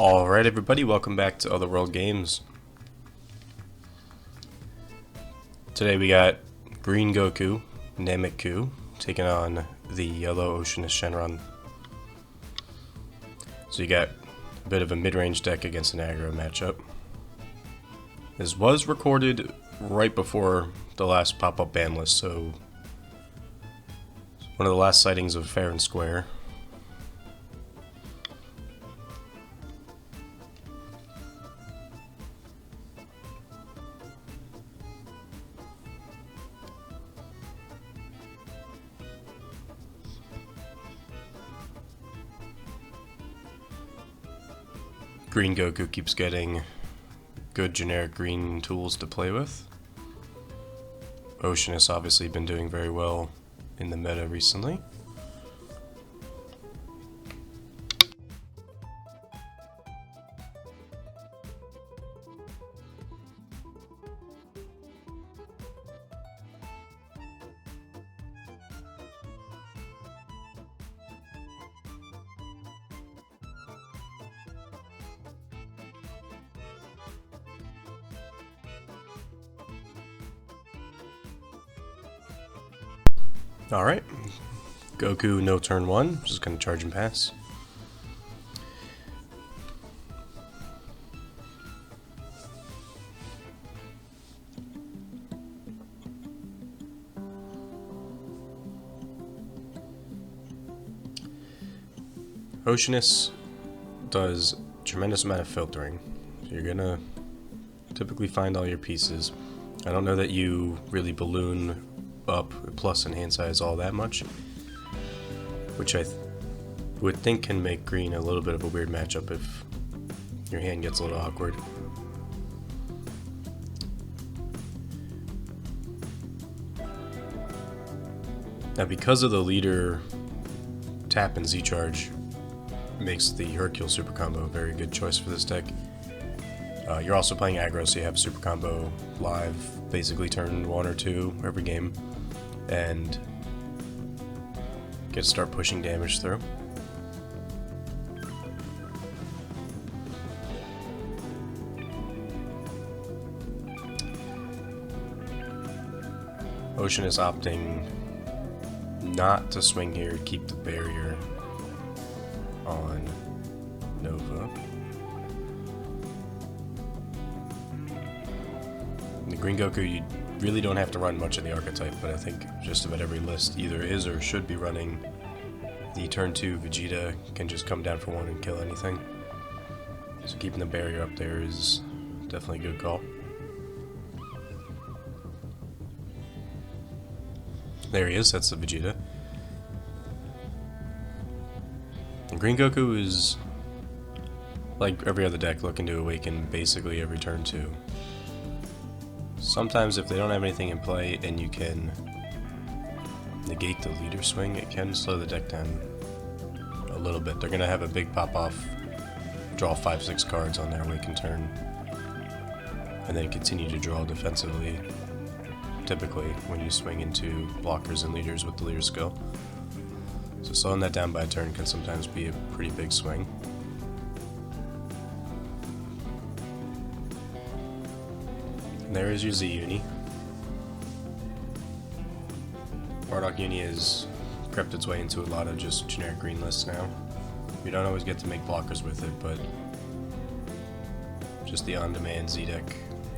Alright everybody, welcome back to Otherworld Games. Today we got Green Goku, Nameku, taking on the yellow Oceanus Shenron. So you got a bit of a mid-range deck against an aggro matchup. This was recorded right before the last pop-up ban list, so one of the last sightings of fair and square. Green Goku keeps getting good generic green tools to play with. Oceanus obviously been doing very well in the meta recently. Alright, Goku no turn one, just gonna charge and pass. Oceanus does a tremendous amount of filtering, so you're gonna typically find all your pieces. I don't know that you really balloon up plus in hand size all that much, which I would think can make green a little bit of a weird matchup if your hand gets a little awkward. Now because of the leader tap and Z charge makes the Hercule super combo a very good choice for this deck. You're also playing aggro, so you have super combo live basically turn 1 or 2 every game, and get to start pushing damage through. Ocean is opting not to swing here, keep the barrier on Nova. The Green Goku, you really don't have to run much of the archetype, but I think just about every list either is or should be running the turn 2 Vegeta. Can just come down for 1 and kill anything. So keeping the barrier up there is definitely a good call. There he is, that's the Vegeta. And Green Goku is, like every other deck, looking to awaken basically every turn 2. Sometimes if they don't have anything in play and you can negate the leader swing, it can slow the deck down a little bit. They're going to have a big pop-off, draw 5-6 cards on their awaken turn, and then continue to draw defensively, typically, when you swing into blockers and leaders with the leader skill. So slowing that down by a turn can sometimes be a pretty big swing. There is your Z Uni. Bardock Uni has crept its way into a lot of just generic green lists now. You don't always get to make blockers with it, but just the on-demand Z deck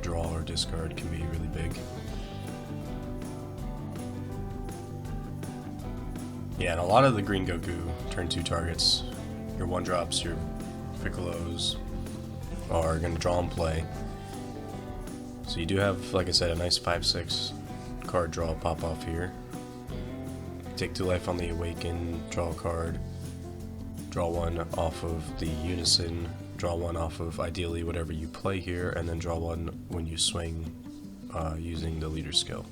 draw or discard can be really big. Yeah, and a lot of the Green Goku turn 2 targets, your 1-drops, your Piccolos, are going to draw and play. So you do have, like I said, a nice 5-6 card draw pop off here. Take 2 life on the Awaken, draw a card, draw 1 off of the Unison, draw 1 off of ideally whatever you play here, and then draw 1 when you swing using the leader skill.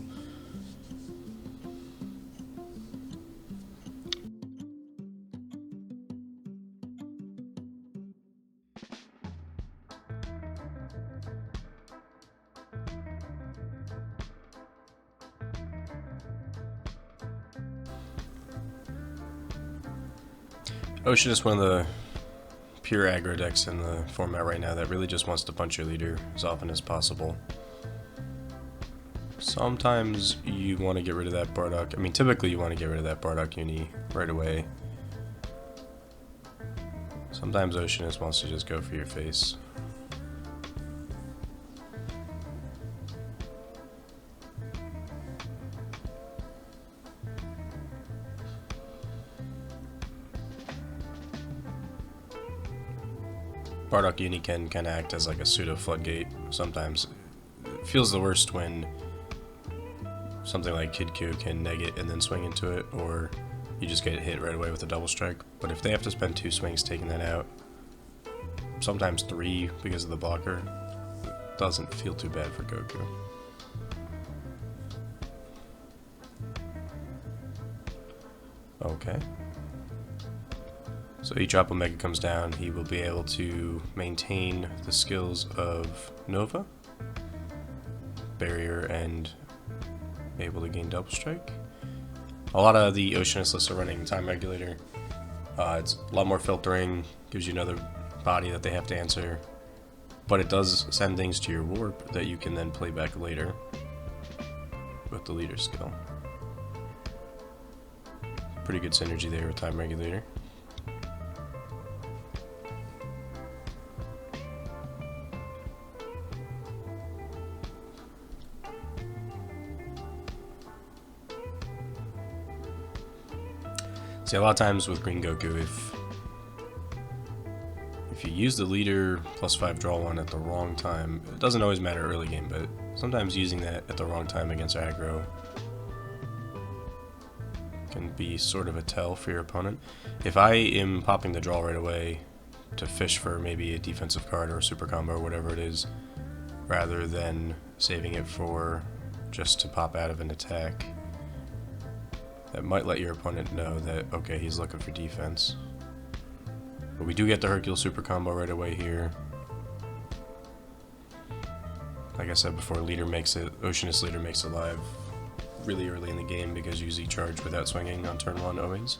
Oceanus, one of the pure aggro decks in the format right now that really just wants to punch your leader as often as possible. Sometimes you want to get rid of that Bardock. I mean, typically you want to get rid of that Bardock uni right away. Sometimes Oceanus wants to just go for your face. Bardock uni can kind of act as like a pseudo floodgate. Sometimes it feels the worst when something like Kid Q can neg it and then swing into it, or you just get hit right away with a double strike. But if they have to spend 2 swings taking that out, sometimes 3 because of the blocker, it doesn't feel too bad for Goku. Okay. So each Oppo Mega comes down, he will be able to maintain the skills of Nova, Barrier, and able to gain Double Strike. A lot of the Oceanus lists are running Time Regulator. It's a lot more filtering, gives you another body that they have to answer, but it does send things to your Warp that you can then play back later with the leader skill. Pretty good synergy there with Time Regulator. See, a lot of times with Green Goku, if you use the leader +5 draw 1 at the wrong time, it doesn't always matter early game, but sometimes using that at the wrong time against aggro can be sort of a tell for your opponent. If I am popping the draw right away to fish for maybe a defensive card or a super combo or whatever it is, rather than saving it for just to pop out of an attack, that might let your opponent know that, okay, he's looking for defense. But we do get the Hercule super combo right away here. Like I said before, leader makes it, Oceanus leader makes it live really early in the game because you Z-charge without swinging on turn 1 always.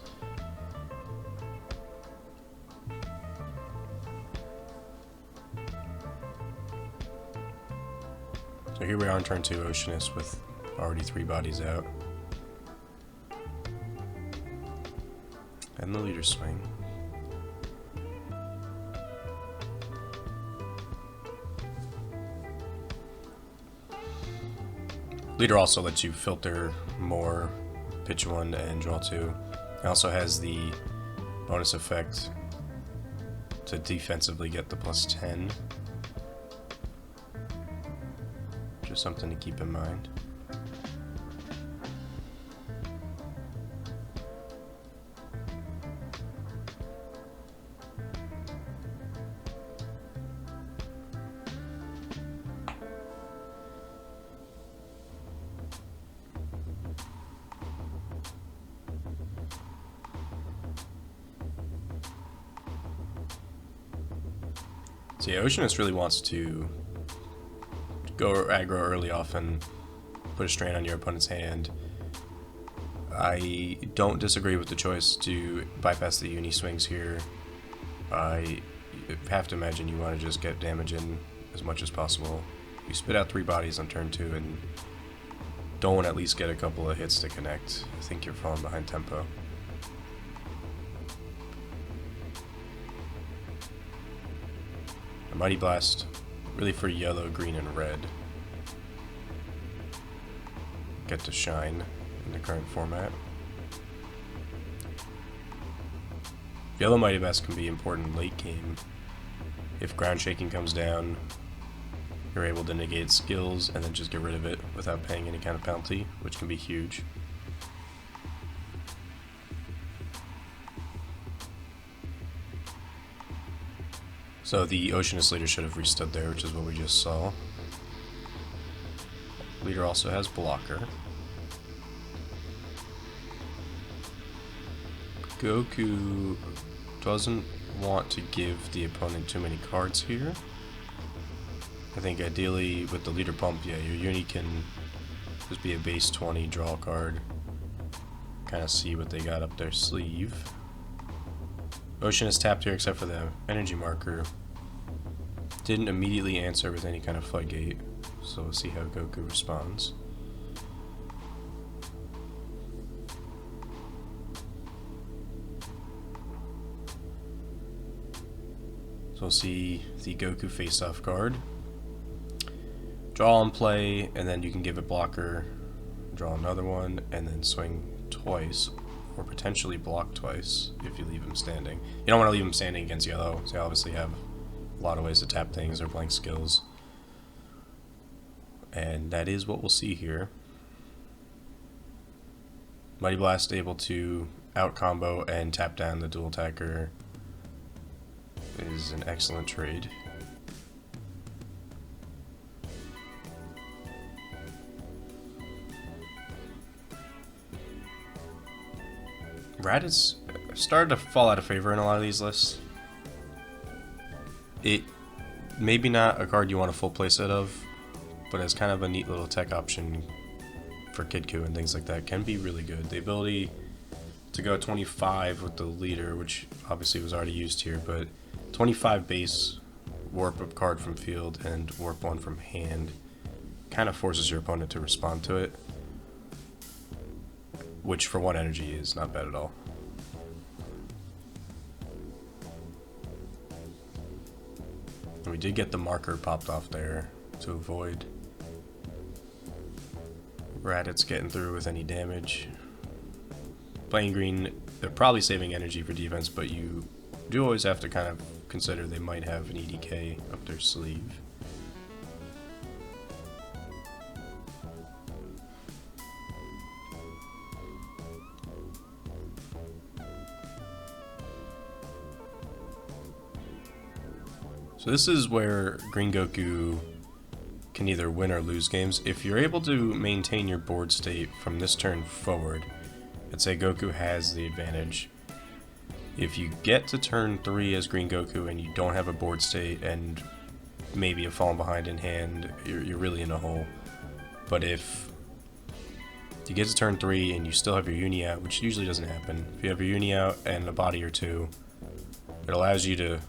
So here we are on turn 2, Oceanus with already 3 bodies out. And the leader swing. Leader also lets you filter more, pitch 1 and draw 2. It also has the bonus effect to defensively get the +10. Just something to keep in mind. So yeah, Oceanus really wants to go aggro early often, put a strain on your opponent's hand. I don't disagree with the choice to bypass the uni swings here. I have to imagine you want to just get damage in as much as possible. You spit out 3 bodies on turn 2 and don't at least get a couple of hits to connect. I think you're falling behind tempo. A Mighty Blast, really for yellow, green, and red. Get to shine in the current format. Yellow Mighty Blast can be important late game. If ground shaking comes down, you're able to negate skills and then just get rid of it without paying any kind of penalty, which can be huge. So the Oceanus leader should have restood there, which is what we just saw. Leader also has blocker. Goku doesn't want to give the opponent too many cards here. I think ideally with the leader pump, yeah, your uni can just be a base 20 draw card. Kind of see what they got up their sleeve. Oceanus tapped here except for the energy marker. Didn't immediately answer with any kind of floodgate, so we'll see how Goku responds. So we'll see the Goku face off guard. Draw and play, and then you can give it blocker, draw another one, and then swing twice, or potentially block twice if you leave him standing. You don't want to leave him standing against yellow, so you obviously have a lot of ways to tap things or blank skills. And that is what we'll see here. Mighty Blast able to out combo and tap down the dual attacker is an excellent trade. Raditz started to fall out of favor in a lot of these lists. It maybe not a card you want a full playset of, but as kind of a neat little tech option for Kidku and things like that can be really good. The ability to go 25 with the leader, which obviously was already used here, but 25 base, warp a card from field and warp one from hand kind of forces your opponent to respond to it, which for one energy is not bad at all. We did get the marker popped off there to avoid Raditz getting through with any damage. Playing green, they're probably saving energy for defense, but you do always have to kind of consider they might have an EDK up their sleeve. So this is where Green Goku can either win or lose games. If you're able to maintain your board state from this turn forward, let's say Goku has the advantage. If you get to turn 3 as Green Goku and you don't have a board state and maybe have fallen behind in hand, you're really in a hole. But if you get to turn 3 and you still have your uni out, which usually doesn't happen, if you have your uni out and a body or two, it allows you to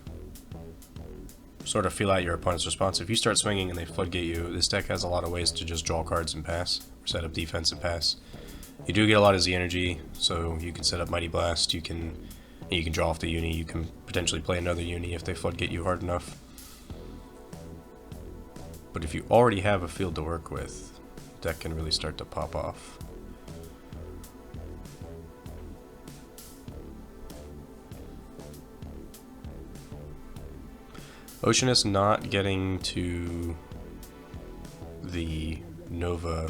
sort of feel out your opponent's response. If you start swinging and they floodgate you, this deck has a lot of ways to just draw cards and pass, or set up defense and pass. You do get a lot of Z energy, so you can set up Mighty Blast, you can draw off the uni, you can potentially play another uni if they floodgate you hard enough. But if you already have a field to work with, the deck can really start to pop off. Oceanus not getting to the Nova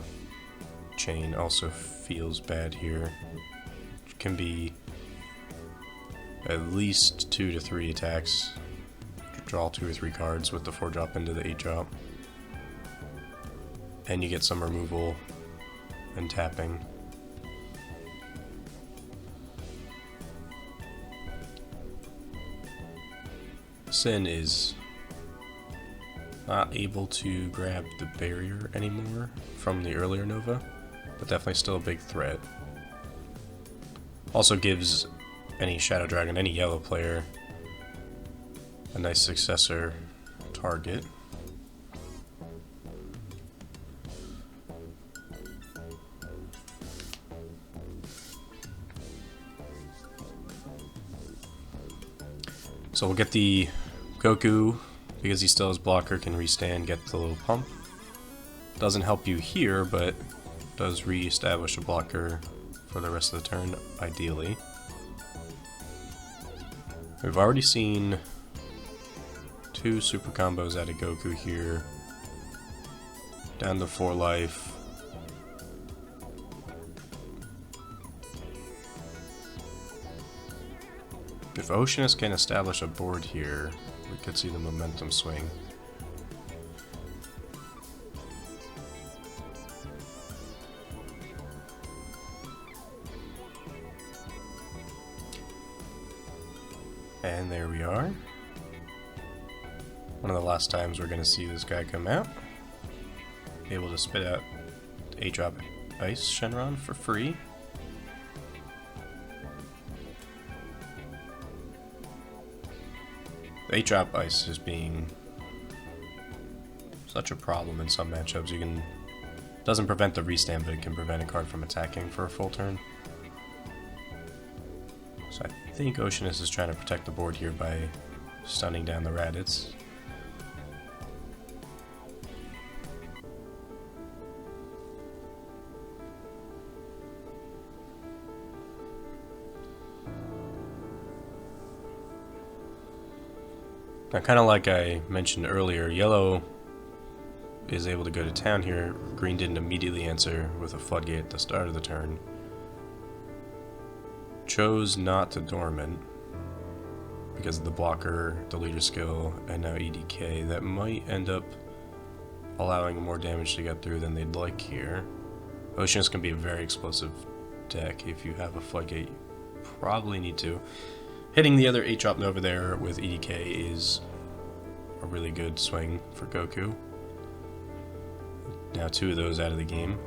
chain also feels bad here. It can be at least 2 to 3 attacks. Draw 2 or 3 cards with the 4-drop into the 8-drop. And you get some removal and tapping. Sin is not able to grab the barrier anymore from the earlier Nova, but definitely still a big threat. Also gives any Shadow Dragon, any yellow player, a nice successor target. So we'll get the Goku, because he still has blocker, can restand, get the little pump. Doesn't help you here, but does re-establish a blocker for the rest of the turn, ideally. We've already seen 2 super combos out of Goku here. Down to 4 life. If Oceanus can establish a board here, we could see the momentum swing. And there we are. One of the last times we're going to see this guy come out. Able to spit out 8-drop Ice Shenron for free. 8-drop ice just being such a problem in some matchups. You can doesn't prevent the restand, but it can prevent a card from attacking for a full turn. So I think Oceanus is trying to protect the board here by stunning down the Raditz. Now, kind of like I mentioned earlier, yellow is able to go to town here. Green didn't immediately answer with a floodgate at the start of the turn. Chose not to dormant because of the blocker, the leader skill, and now EDK. That might end up allowing more damage to get through than they'd like here. Oceanus can be a very explosive deck. If you have a floodgate, you probably need to. Hitting the other 8-drop Nova there with EDK is a really good swing for Goku. Now 2 of those out of the game.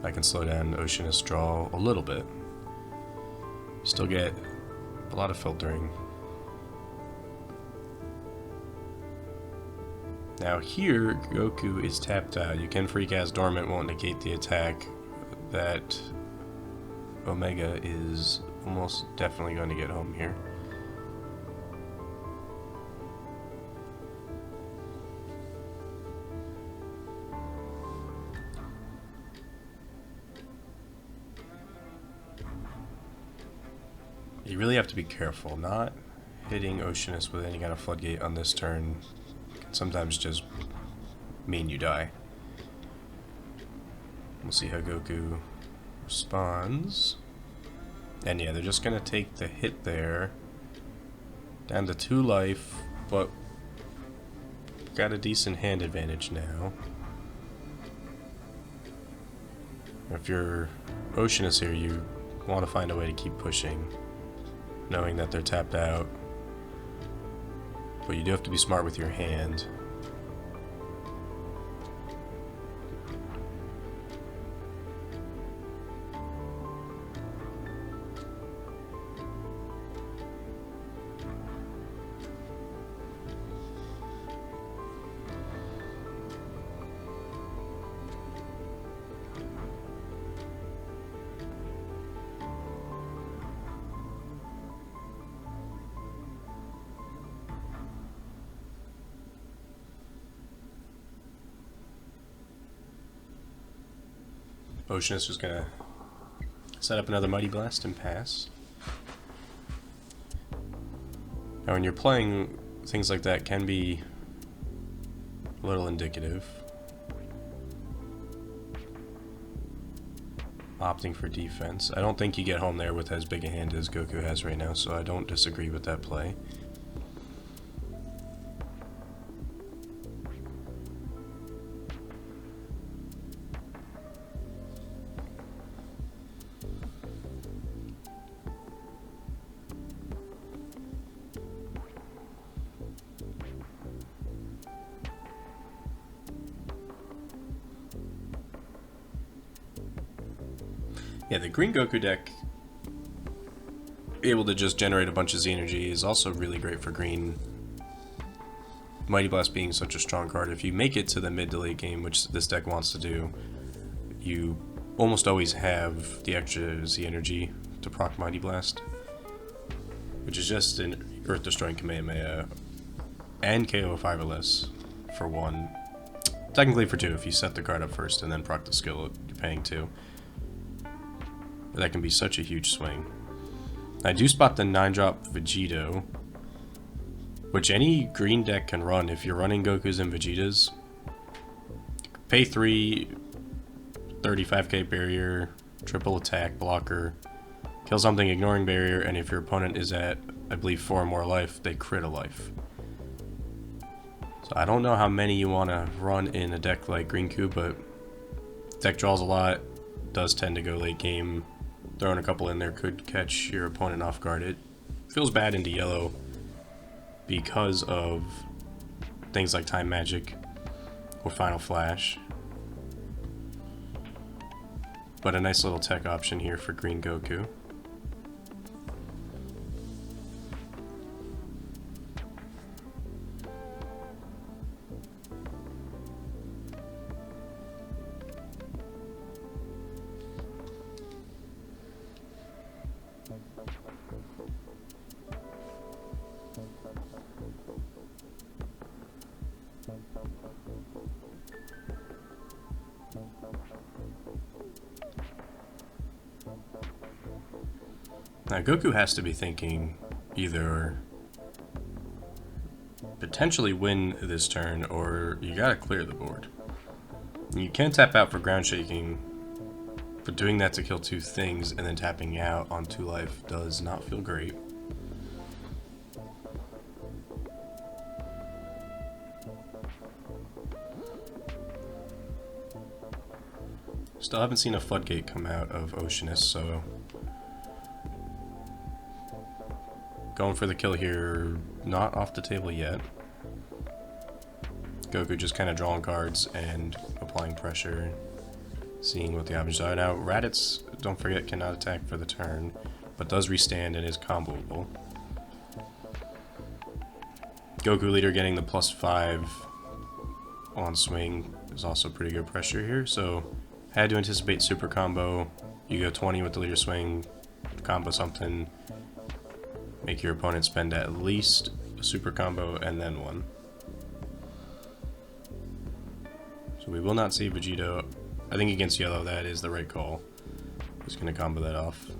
I can slow down Oceanus draw a little bit. Still get a lot of filtering. Now here, Goku is tapped out. You can free cast Dormant, won't negate the attack. That Omega is almost definitely going to get home here. You really have to be careful. Not hitting Oceanus with any kind of floodgate on this turn can sometimes just mean you die. We'll see how Goku responds. And yeah, they're just gonna take the hit there. Down to 2 life, but got a decent hand advantage now. If you're Oceanus here, you want to find a way to keep pushing, knowing that they're tapped out. But you do have to be smart with your hand. Oceanus is gonna set up another Mighty Blast and pass. Now when you're playing, things like that can be a little indicative. Opting for defense. I don't think you get home there with as big a hand as Goku has right now, so I don't disagree with that play. Yeah, the green Goku deck, able to just generate a bunch of Z energy, is also really great for green. Mighty Blast being such a strong card, if you make it to the mid to late game, which this deck wants to do, you almost always have the extra Z energy to proc Mighty Blast, which is just an Earth Destroying Kamehameha and KO 5 or less for 1. Technically for 2 if you set the card up first and then proc the skill, you're paying 2. That can be such a huge swing. I do spot the 9-drop Vegito, which any green deck can run if you're running Gokus and Vegetas. Pay 3, 35k barrier, triple attack, blocker, kill something ignoring barrier, and if your opponent is at, I believe, 4 or more life, they crit a life. So I don't know how many you want to run in a deck like Green Cube, but deck draws a lot, does tend to go late game. Throwing a couple in there could catch your opponent off guard. It feels bad into yellow because of things like Time Magic or Final Flash. But a nice little tech option here for green Goku. Now Goku has to be thinking either potentially win this turn or you gotta clear the board. You can tap out for ground shaking, but doing that to kill 2 things and then tapping out on 2 life does not feel great. Still haven't seen a floodgate come out of Oceanus, so going for the kill here, not off the table yet. Goku just kind of drawing cards and applying pressure, seeing what the options are. Now, Raditz, don't forget, cannot attack for the turn, but does restand and is comboable. Goku leader getting the +5 on swing is also pretty good pressure here, so had to anticipate super combo. You go 20 with the leader swing, combo something, make your opponent spend at least a super combo and then 1. So we will not see Vegito. I think against yellow that is the right call. Just gonna combo that off.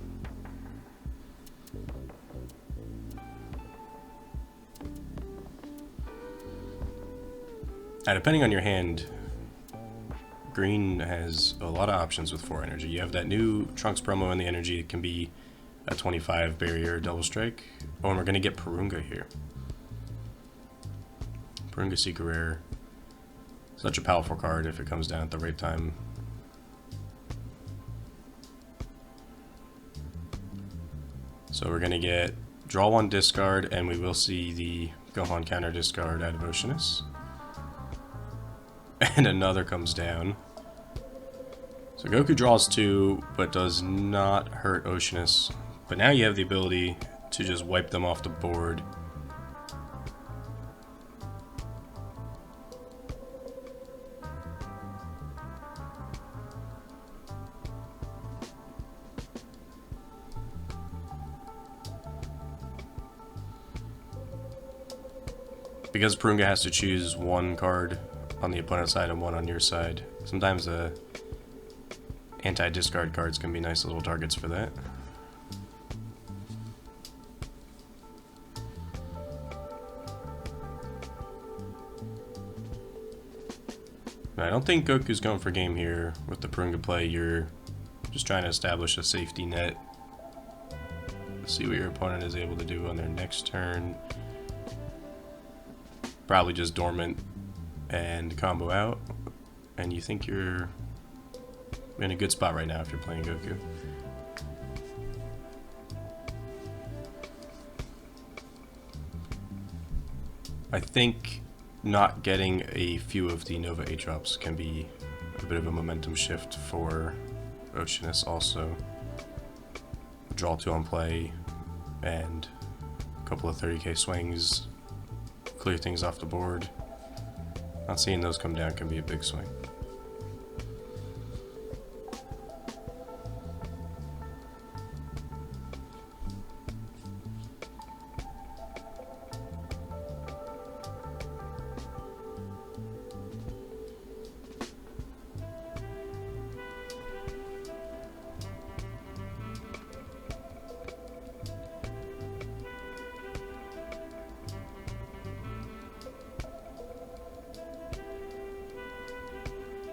Now, depending on your hand, green has a lot of options with 4 energy. You have that new Trunks promo in the energy. It can be a 25 barrier double strike. Oh, and we're gonna get Purunga here. Purunga Secret Rare. Such a powerful card if it comes down at the right time. So we're gonna get draw 1 discard, and we will see the Gohan counter discard out of Oceanus. And another comes down. So Goku draws 2, but does not hurt Oceanus. But now you have the ability to just wipe them off the board. Because Purunga has to choose 1 card on the opponent's side and 1 on your side, sometimes the anti-discard cards can be nice little targets for that. But I don't think Goku's going for game here with the Purunga play. You're just trying to establish a safety net. See what your opponent is able to do on their next turn. Probably just dormant and combo out, and you think you're in a good spot right now if you're playing Goku. I think not getting a few of the Nova 8-drops can be a bit of a momentum shift for Oceanus also. Draw 2 on play and a couple of 30k swings, clear things off the board. Not seeing those come down can be a big swing.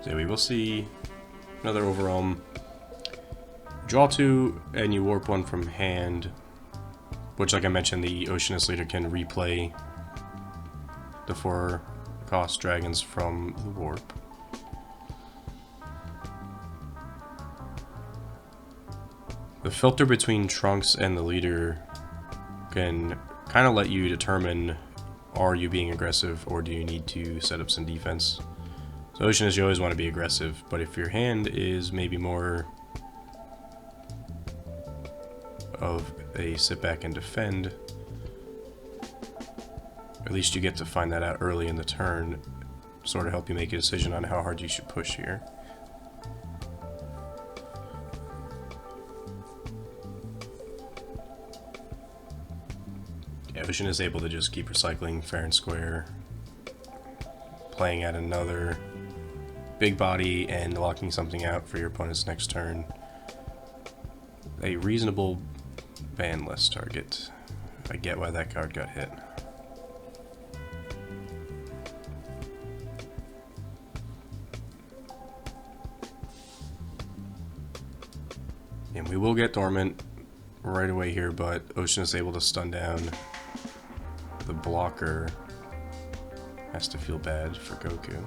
So we will see another overwhelm. Draw 2 and you warp 1 from hand, which, like I mentioned, the Oceanus leader can replay the 4 cost dragons from the warp. The filter between Trunks and the leader can kind of let you determine, are you being aggressive or do you need to set up some defense? So Oceanus, you always want to be aggressive, but if your hand is maybe more of a sit back and defend, at least you get to find that out early in the turn, sort of help you make a decision on how hard you should push here. Yeah, Ocean is able to just keep recycling fair and square, playing at another big body and locking something out for your opponent's next turn. A reasonable ban list target. I get why that card got hit. And we will get dormant right away here, but Ocean is able to stun down the blocker. Has to feel bad for Goku.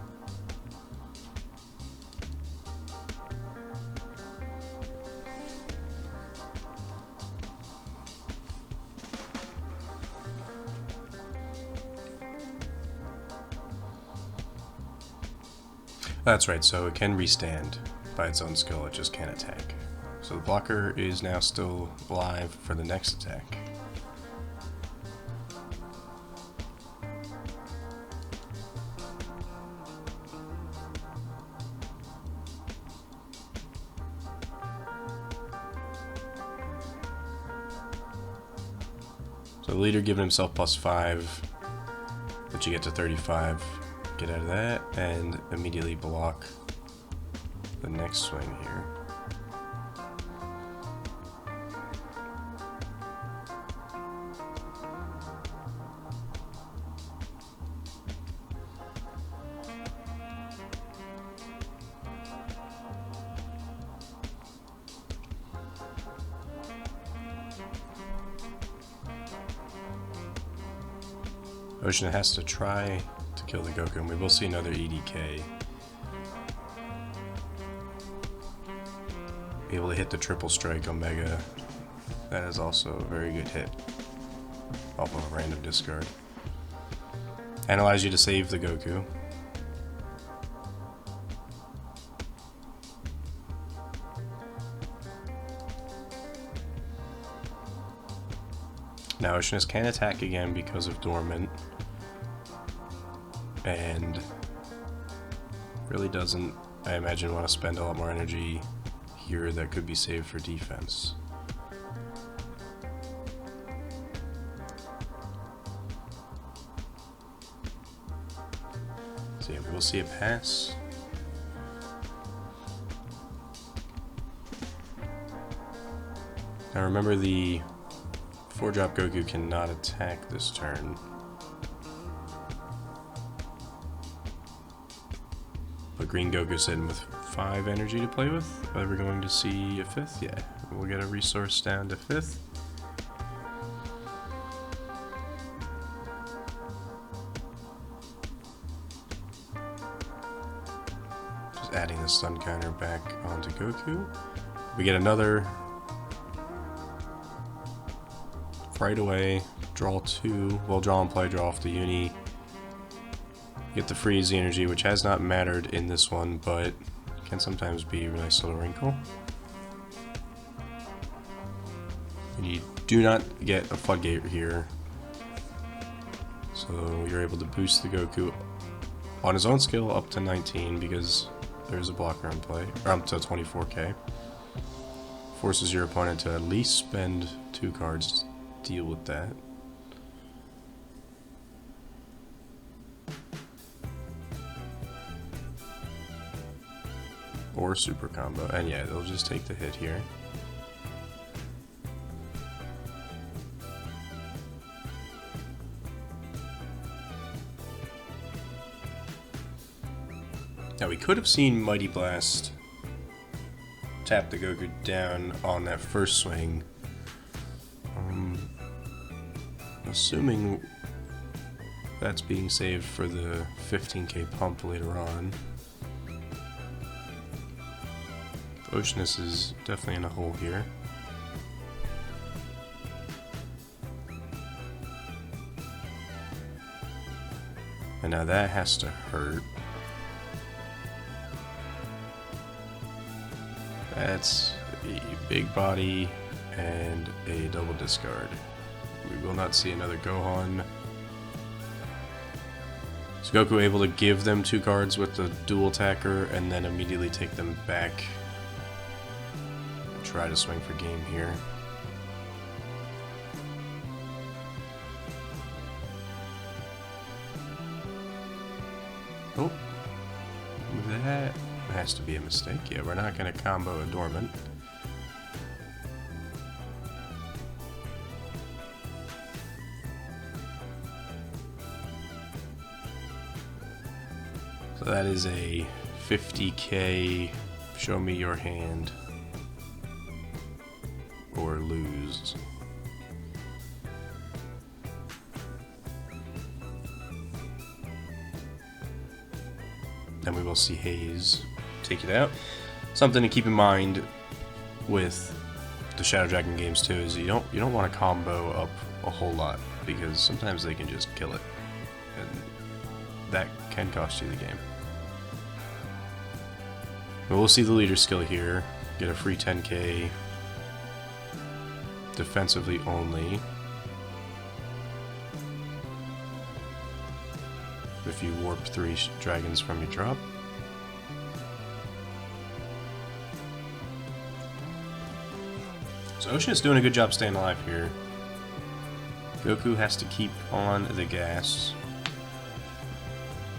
That's right, so it can restand by its own skill, it just can't attack. So the blocker is now still alive for the next attack. So the leader giving himself +5, but you get to 35. Get out of that and immediately block the next swing here. Ocean has to try to kill the Goku, and we will see another EDK. Be able to hit the triple strike Omega. That is also a very good hit off of a random discard. And allows you to save the Goku. Now Oceanus can attack again because of Dormant. And really doesn't, I imagine, want to spend a lot more energy here that could be saved for defense. So yeah, we will see a pass. Now remember, the 4-drop Goku cannot attack this turn. But Green Goku's sitting with 5 energy to play with. Are we going to see a 5th? Yeah, we'll get a resource down to 5th. Just adding the stun counter back onto Goku. We get another right away. Draw 2. Well, draw and play, draw off the uni. Get the freeze energy, which has not mattered in this one, but can sometimes be a nice little wrinkle. And you do not get a floodgate here, so you're able to boost the Goku on his own skill up to 19 because there's a blocker in play, or up to 24k. Forces your opponent to at least spend 2 cards to deal with that. Or super combo, and yeah, they'll just take the hit here. Now we could have seen Mighty Blast tap the Goku down on that first swing. Assuming that's being saved for the 15k pump later on. Oceanus is definitely in a hole here. And now that has to hurt. That's a big body and a double discard. We will not see another Gohan. Is Goku able to give them 2 cards with the dual attacker and then immediately take them back? Try to swing for game here. Oh, that has to be a mistake. Yeah, we're not going to combo a Dormant. that is a 50k show me your hand or lose. Then we will see Hayes take it out. Something to keep in mind with the Shadow Dragon games too is you don't want to combo up a whole lot, because sometimes they can just kill it, and that can cost you the game. But we'll see the leader skill here. Get a free 10k defensively only. If you warp 3 dragons from your drop. So Ocean is doing a good job staying alive here. Goku has to keep on the gas.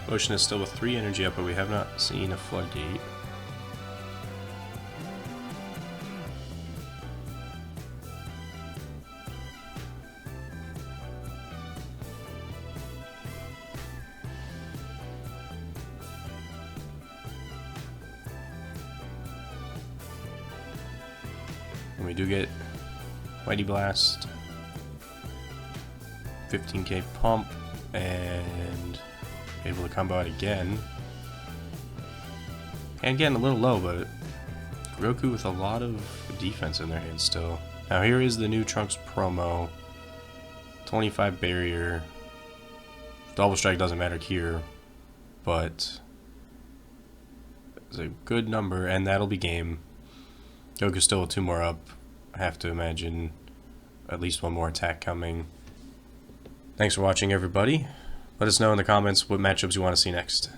Ocean is still with 3 energy up, but we have not seen a floodgate. And we do get Mighty Blast, 15k pump, and able to combo out again. And getting a little low, but Goku with a lot of defense in their hands still. Now here is the new Trunks promo. 25 barrier. Double strike doesn't matter here, but it's a good number, and that'll be game. Goku's still with 2 more up. I have to imagine at least 1 more attack coming. Thanks for watching, everybody. Let us know in the comments what matchups you want to see next.